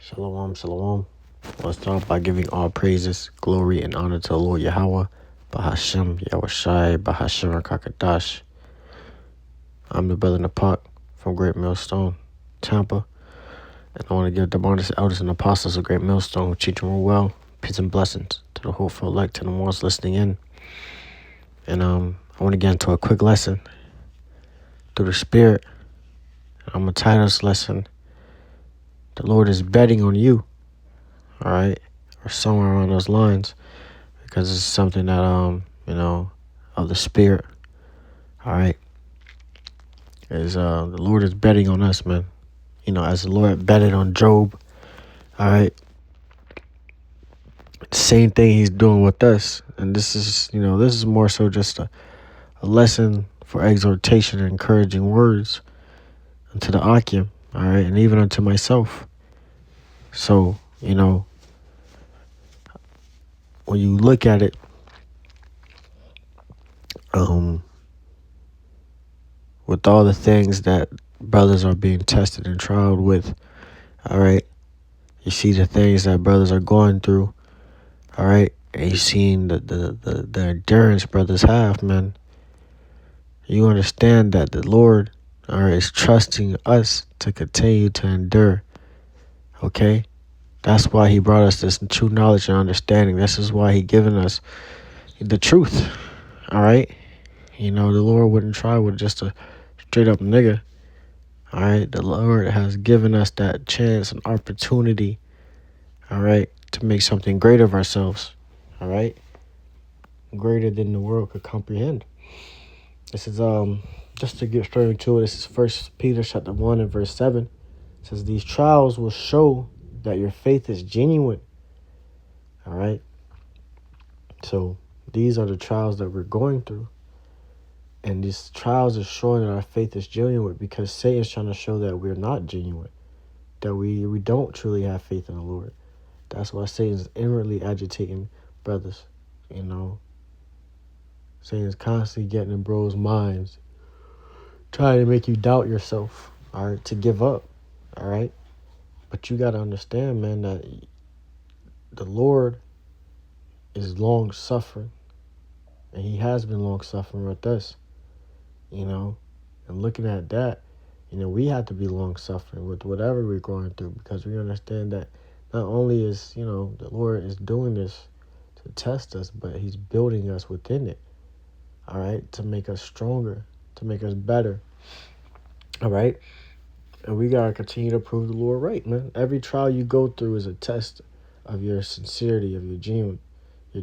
Shalom, shalom. Let's start by giving all praises, glory, and honor to the Lord Yahweh, Bahashem, Yahushai, Bahashem, Kakadash. I'm the brother Napak from Great Millstone, Tampa. And I want to give the modest elders and apostles of Great Millstone who teach them well, peace and blessings to the hopeful elect and the ones listening in. And I want to get into a quick lesson through the Spirit. I'm going to title this lesson, The Lord is Betting on You. All right? Or somewhere around those lines. Because it's something that, of the Spirit. All right? The Lord is betting on us, man. As the Lord betted on Job. All right? Same thing he's doing with us. And this is more so just a lesson for exhortation and encouraging words unto the Akim. All right? And even unto myself. So, when you look at it, with all the things that brothers are being tested and trialed with, all right, you see the things that brothers are going through, all right, and you seen the endurance brothers have, man. You understand that the Lord, all right, is trusting us to continue to endure, okay? That's why he brought us this true knowledge and understanding. This is why he given us the truth, all right? The Lord wouldn't try with just a straight up nigga. All right, the Lord has given us that chance and opportunity, all right, to make something great of ourselves, all right, greater than the world could comprehend. This is just to get straight into it. This is 1 Peter chapter 1 and verse 7. It says these trials will show that your faith is genuine. All right, so these are the trials that we're going through. And these trials are showing that our faith is genuine because Satan's trying to show that we're not genuine, that we don't truly have faith in the Lord. That's why Satan's inwardly agitating brothers, Satan's constantly getting in bros' minds, trying to make you doubt yourself, all right, to give up, all right? But you got to understand, man, that the Lord is long-suffering, and he has been long-suffering with us. And looking at that, we have to be long-suffering with whatever we're going through because we understand that not only is, the Lord is doing this to test us, but he's building us within it, all right, to make us stronger, to make us better, all right? And we got to continue to prove the Lord right, man. Every trial you go through is a test of your sincerity, of your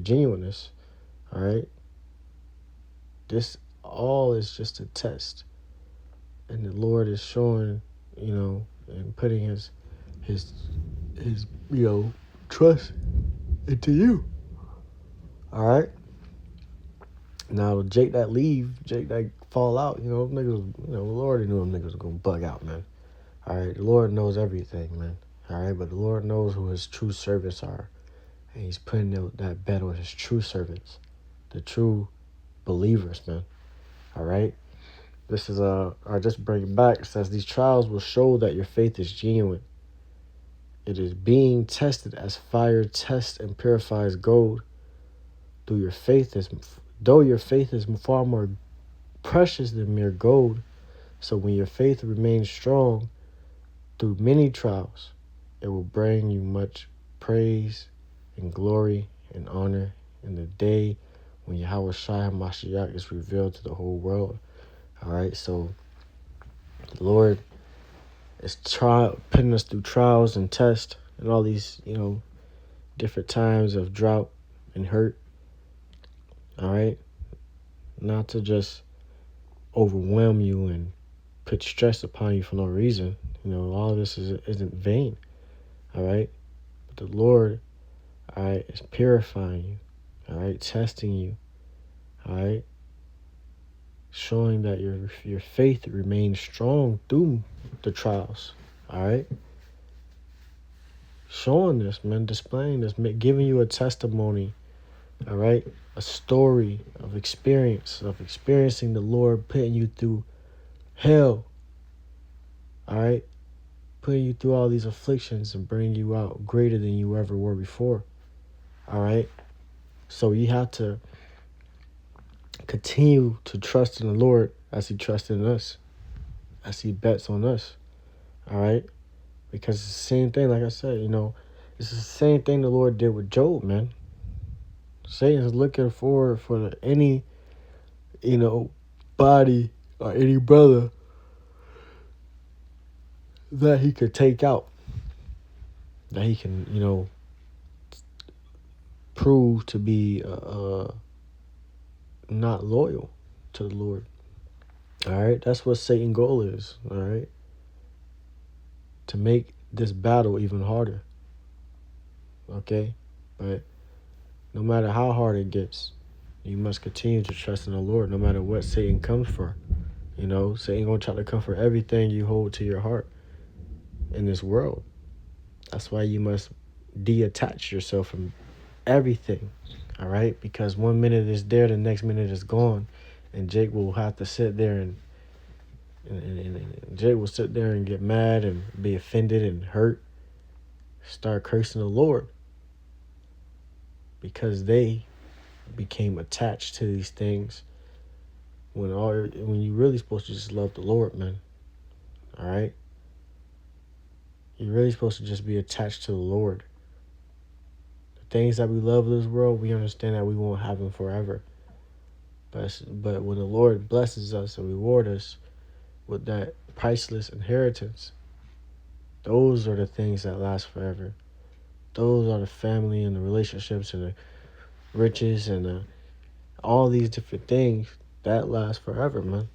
genuineness, all right? This all is just a test. And the Lord is showing, and putting his trust into you. All right? Now, Jake that fall out, niggas, the Lord knew them niggas was going to bug out, man. All right? The Lord knows everything, man. All right? But the Lord knows who his true servants are. And he's putting that bet on his true servants, the true believers, man. All right? This is I just bring it back. It says these trials will show that your faith is genuine. It is being tested as fire tests and purifies gold. Though your faith is far more precious than mere gold. So when your faith remains strong through many trials, it will bring you much praise and glory and honor in the day when Yahushua HaMashiach is revealed to the whole world. All right, so the Lord is putting us through trials and tests and all these, different times of drought and hurt. All right, not to just overwhelm you and put stress upon you for no reason. All of this isn't vain. All right, but the Lord, all right, is purifying you. All right, testing you. All right, showing that your faith remains strong through the trials. All right, showing this, man, displaying this, giving you a testimony. All right, a story of experiencing the Lord putting you through hell. All right, putting you through all these afflictions and bringing you out greater than you ever were before. All right? So you have to continue to trust in the Lord as he trusts in us, as he bets on us. All right? Because it's the same thing, like I said, it's the same thing the Lord did with Job, man. Satan's looking for any, body or any brother that he could take out, that he can, prove to be not loyal to the Lord. All right, that's what Satan's goal is. All right, to make this battle even harder. Okay, but no matter how hard it gets, you must continue to trust in the Lord, no matter what Satan comes for. Satan gonna try to come for everything you hold to your heart in this world. That's why you must detach yourself from everything. All right, because one minute it's there, the next minute it's gone, and Jake will have to sit there and Jake will sit there and get mad and be offended and hurt, start cursing the Lord because they became attached to these things when you really supposed to just love the Lord, man. All right, you're really supposed to just be attached to the Lord. The things that we love in this world, we understand that we won't have them forever. But when the Lord blesses us and reward us with that priceless inheritance, those are the things that last forever. Those are the family and the relationships and the riches and all these different things that last forever, man.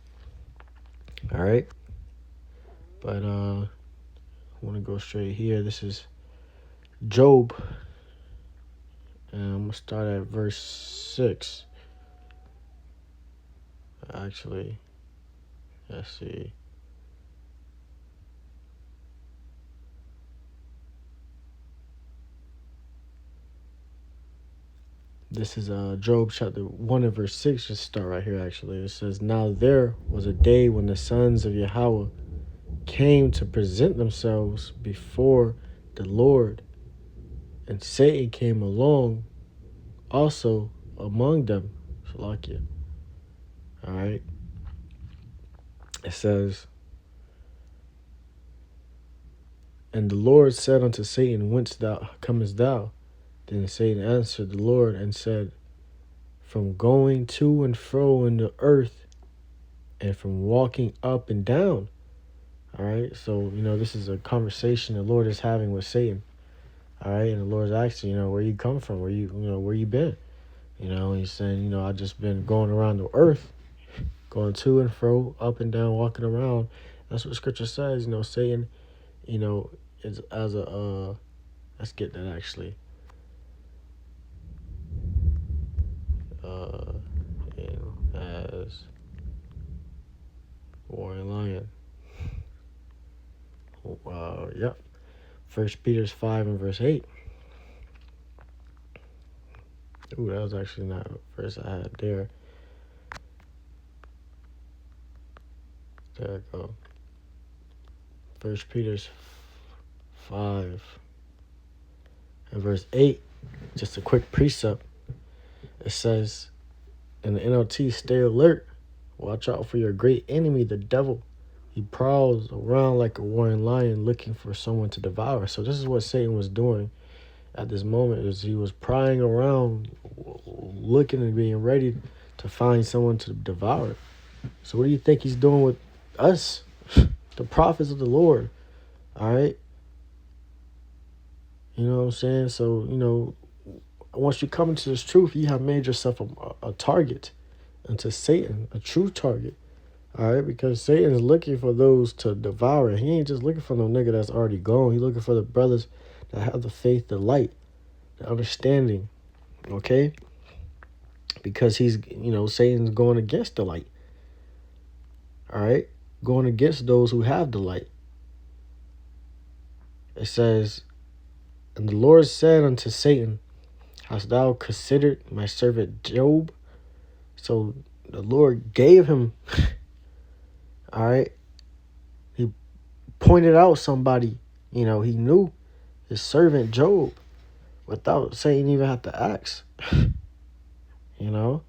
All right. But I want to go straight here. This is Job, and I'm gonna start at verse 6. Actually, let's see. This is Job chapter 1 and verse 6. Just start right here, actually. It says, "Now there was a day when the sons of Yahweh came to present themselves before the Lord, and Satan came along also among them." Shalakia. All right. It says, "And the Lord said unto Satan, Whence comest thou? Then Satan answered the Lord and said, From going to and fro in the earth, and from walking up and down." All right. So, this is a conversation the Lord is having with Satan. All right. And the Lord's asking, where you come from, where you been? He's saying, I just been going around the earth, going to and fro, up and down, walking around. That's what Scripture says. Satan, is as a, let's get that actually. As warring lion. Yep. 1 Peter 5 and verse 8. Ooh, that was actually not the verse I had there. There we go. 1 Peter 5 and verse 8. Just a quick precept. It says in the NLT, "Stay alert. Watch out for your great enemy, the devil. He prowls around like a roaring lion looking for someone to devour." So this is what Satan was doing at this moment, is he was prying around, looking and being ready to find someone to devour. So what do you think he's doing with us, the prophets of the Lord? All right. You know what I'm saying? So, once you come into this truth, you have made yourself a target unto Satan, a true target. All right, because Satan is looking for those to devour. He ain't just looking for no nigga that's already gone. He's looking for the brothers that have the faith, the light, the understanding. Okay? Because he's, Satan's going against the light. All right? Going against those who have the light. It says, "And the Lord said unto Satan, Hast thou considered my servant Job?" So the Lord gave him, all right, he pointed out somebody You know, he knew his servant Job without Satan even have to ask. You know,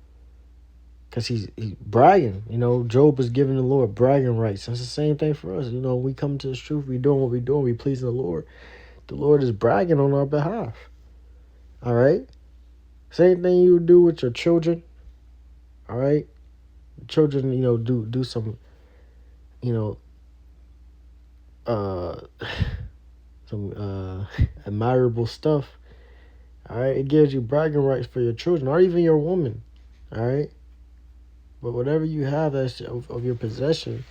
because he's bragging. You know, Job is giving the Lord bragging rights. It's the same thing for us. You know, we come to this truth, we doing what we doing, we pleasing the Lord. The Lord is bragging on our behalf. All right? Same thing you do with your children. All right? Children, you know, do some, you know, uh some admirable stuff. All right? It gives you bragging rights for your children or even your woman. All right? But whatever you have that's of your possession,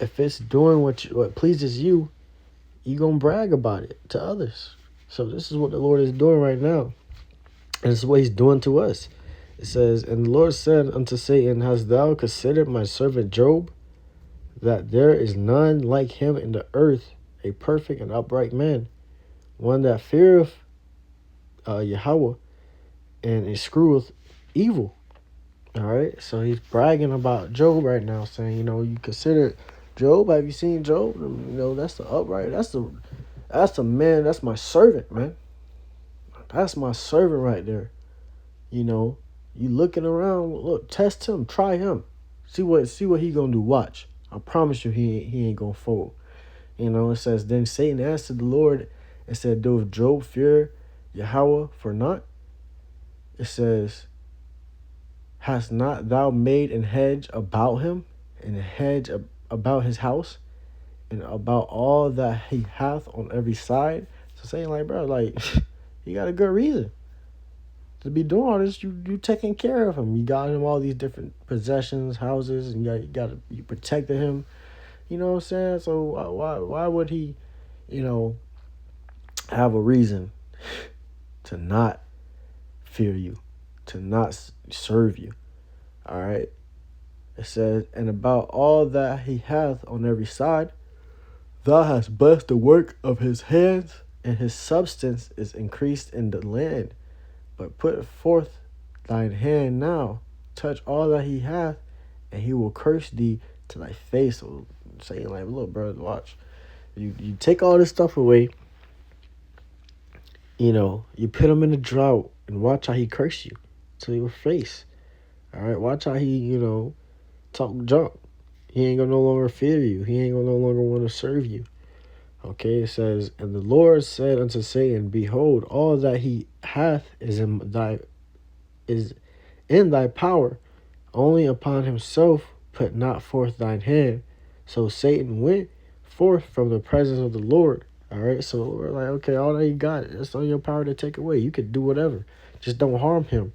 if it's doing what pleases you, you gonna brag about it to others. So this is what the Lord is doing right now. And this is what he's doing to us. It says, and the Lord said unto Satan, hast thou considered my servant Job, that there is none like him in the earth, a perfect and upright man, one that feareth Yahweh and escheweth evil. All right, so he's bragging about Job right now, saying, you know, you consider Job. Have you seen Job? You know, that's the upright. That's the man. That's my servant, man. That's my servant right there. You know, you looking around. Look, test him. Try him. See what he gonna do. Watch. I promise you, he ain't gonna fold. You know, it says, then Satan answered the Lord and said, doth Job fear Yahweh for naught? It says, hast not thou made an hedge about him, and a hedge about his house, and about all that he hath on every side? So saying, like, bro, like, you got a good reason to be doing all this. You taking care of him. You got him all these different possessions, houses, and you protected him. You know what I'm saying? So why would he, you know, have a reason to not fear you, to not serve you? All right. It says, and about all that he hath on every side, thou hast blessed the work of his hands, and his substance is increased in the land. But put forth thine hand now, touch all that he hath, and he will curse thee to thy face. So saying, like, look, bro, watch. You take all this stuff away, you know, you put him in a drought, and watch how he curse you to your face. All right, watch how he, you know, talk junk. He ain't gonna no longer fear you. He ain't gonna no longer want to serve you. Okay, it says, and the Lord said unto Satan, behold, all that he hath is in thy power. Only upon himself put not forth thine hand. So Satan went forth from the presence of the Lord. All right, so we're like, okay, all that you got, it's on your power to take away. You could do whatever. Just don't harm him.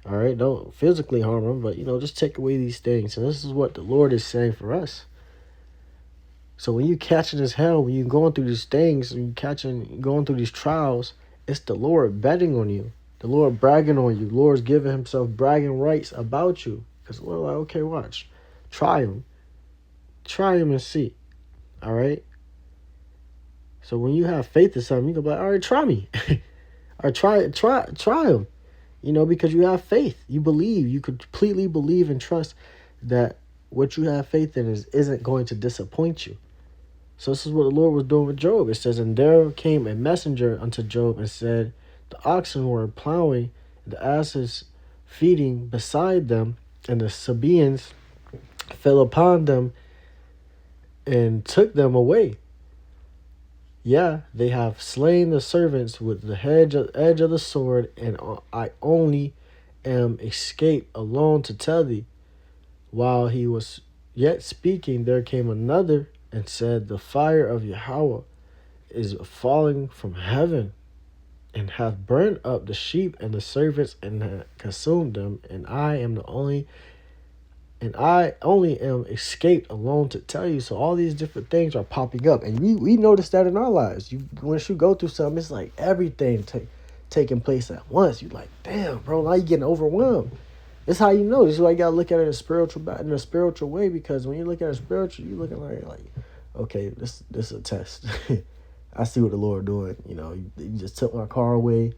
All right, don't physically harm him, but, you know, just take away these things. And this is what the Lord is saying for us. So when you catching this hell, when you're going through these things, when you going through these trials, it's the Lord betting on you. The Lord bragging on you. The Lord's giving himself bragging rights about you. Because we're like, okay, watch. Try him. Try him and see. All right? So when you have faith in something, you can be like, all right, try me. Or try him. You know, because you have faith. You believe. You completely believe and trust that what you have faith in isn't going to disappoint you. So this is what the Lord was doing with Job. It says, and there came a messenger unto Job and said, the oxen were plowing, the asses feeding beside them, and the Sabaeans fell upon them and took them away. Yeah, they have slain the servants with the edge of the sword, and I only am escaped alone to tell thee. While he was yet speaking, there came another and said, the fire of Yahweh is falling from heaven, and hath burnt up the sheep and the servants, and hath consumed them, and I only am escaped alone to tell you. So all these different things are popping up, and we notice that in our lives. Once you go through something, it's like everything taking place at once. You like, damn, bro, now you getting overwhelmed. That's how you know. This is why you gotta look at it in a spiritual way, because when you look at it spiritual, you looking like, okay, this is a test. I see what the Lord doing. You know, you just took my car away.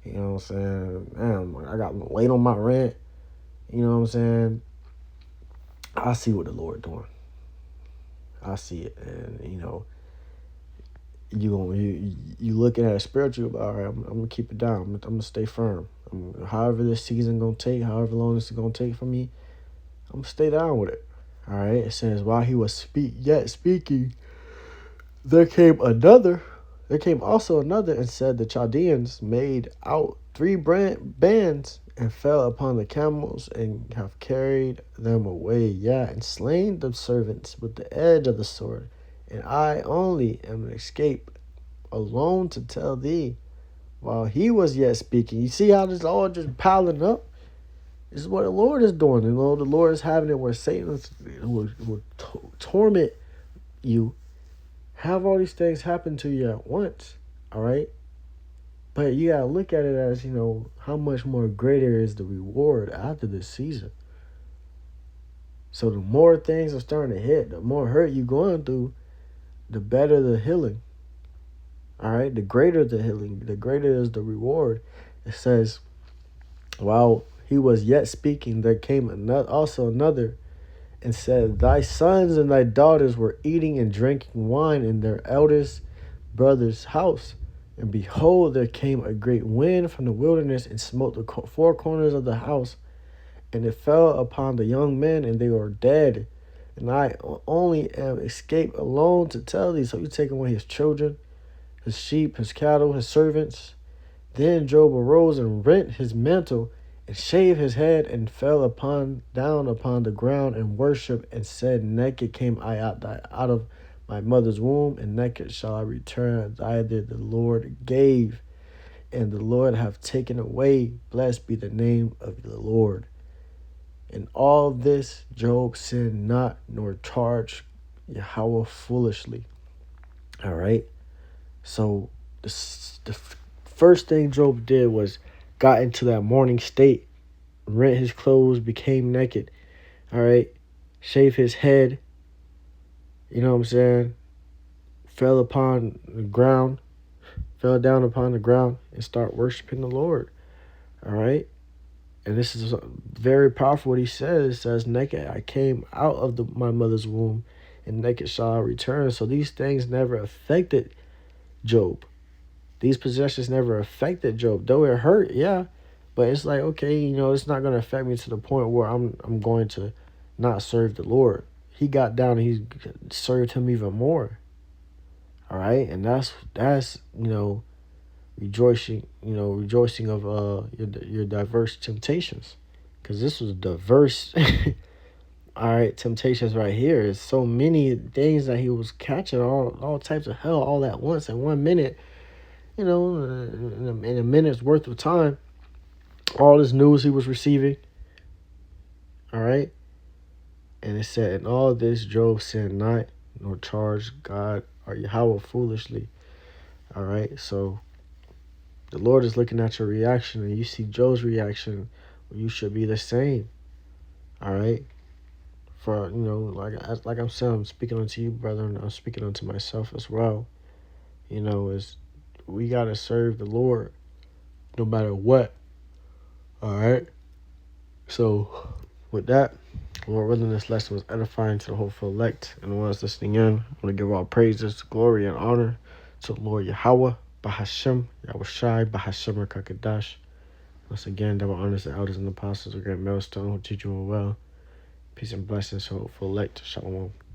You know what I'm saying? Damn, I got late on my rent. You know what I'm saying? I see what the Lord doing. I see it, and you know, you looking at it spiritual. All right, I'm gonna keep it down. I'm gonna stay firm. However this season gonna take, however long this is gonna take for me, I'm gonna stay down with it. All right. It says while he was yet speaking, there came another. There came also another and said, the Chaldeans made out three bands and fell upon the camels and have carried them away. Yeah, and slain the servants with the edge of the sword. And I only am escaped alone to tell thee while he was yet speaking. You see how this all just piling up? This is what the Lord is doing. You know, the Lord is having it where Satan will torment you, have all these things happen to you at once, all right? But you gotta look at it as, how much more greater is the reward after this season. So the more things are starting to hit, the more hurt you're going through, the better the healing. All right? The greater the healing, the greater is the reward. It says, while he was yet speaking, there came also another and said, thy sons and thy daughters were eating and drinking wine in their eldest brother's house. And behold, there came a great wind from the wilderness and smote the four corners of the house. And it fell upon the young men, and they were dead. And I only am escaped alone to tell thee. So he's taking away his children, his sheep, his cattle, his servants. Then Job arose and rent his mantle and shaved his head and fell down upon the ground and worshipped and said, naked came I out of my mother's womb, and naked shall I return. Either the Lord gave, and the Lord have taken away. Blessed be the name of the Lord. In all this Job sinned not, nor charged Yahweh foolishly. All right. So the first thing Job did was got into that mourning state, rent his clothes, became naked. All right. Shave his head. You know what I'm saying? Fell upon the ground, fell down upon the ground and start worshiping the Lord. All right. And this is very powerful what he says. It says, naked I came out of my mother's womb, and naked shall I return. So these things never affected Job. These possessions never affected Job. Though it hurt, yeah. But it's like, okay, it's not going to affect me to the point where I'm going to not serve the Lord. He got down and he served him even more. All right? And that's rejoicing of your diverse temptations, because this was diverse. All right, temptations right here. It's so many things that he was catching, all types of hell all at once in 1 minute. In a minute's worth of time, all this news he was receiving. All right, and it said, in all this Job sinned not, nor charged God or Yahweh foolishly. All right, so the Lord is looking at your reaction, and you see Job's reaction. You should be the same. All right. For like I'm saying, I'm speaking unto you, brother, and I'm speaking unto myself as well. Is we gotta serve the Lord no matter what. All right. So with that, Lord willing, this lesson was edifying to the hopeful elect and the ones listening in. I want to give all praises, glory, and honor to the Lord Yahweh, Bahashem, Yahushai, Bahashem, Kakadash. Once again, double honors the elders and apostles of Great Millstone who teach you well. Peace and blessings to hopeful elect. Shalom.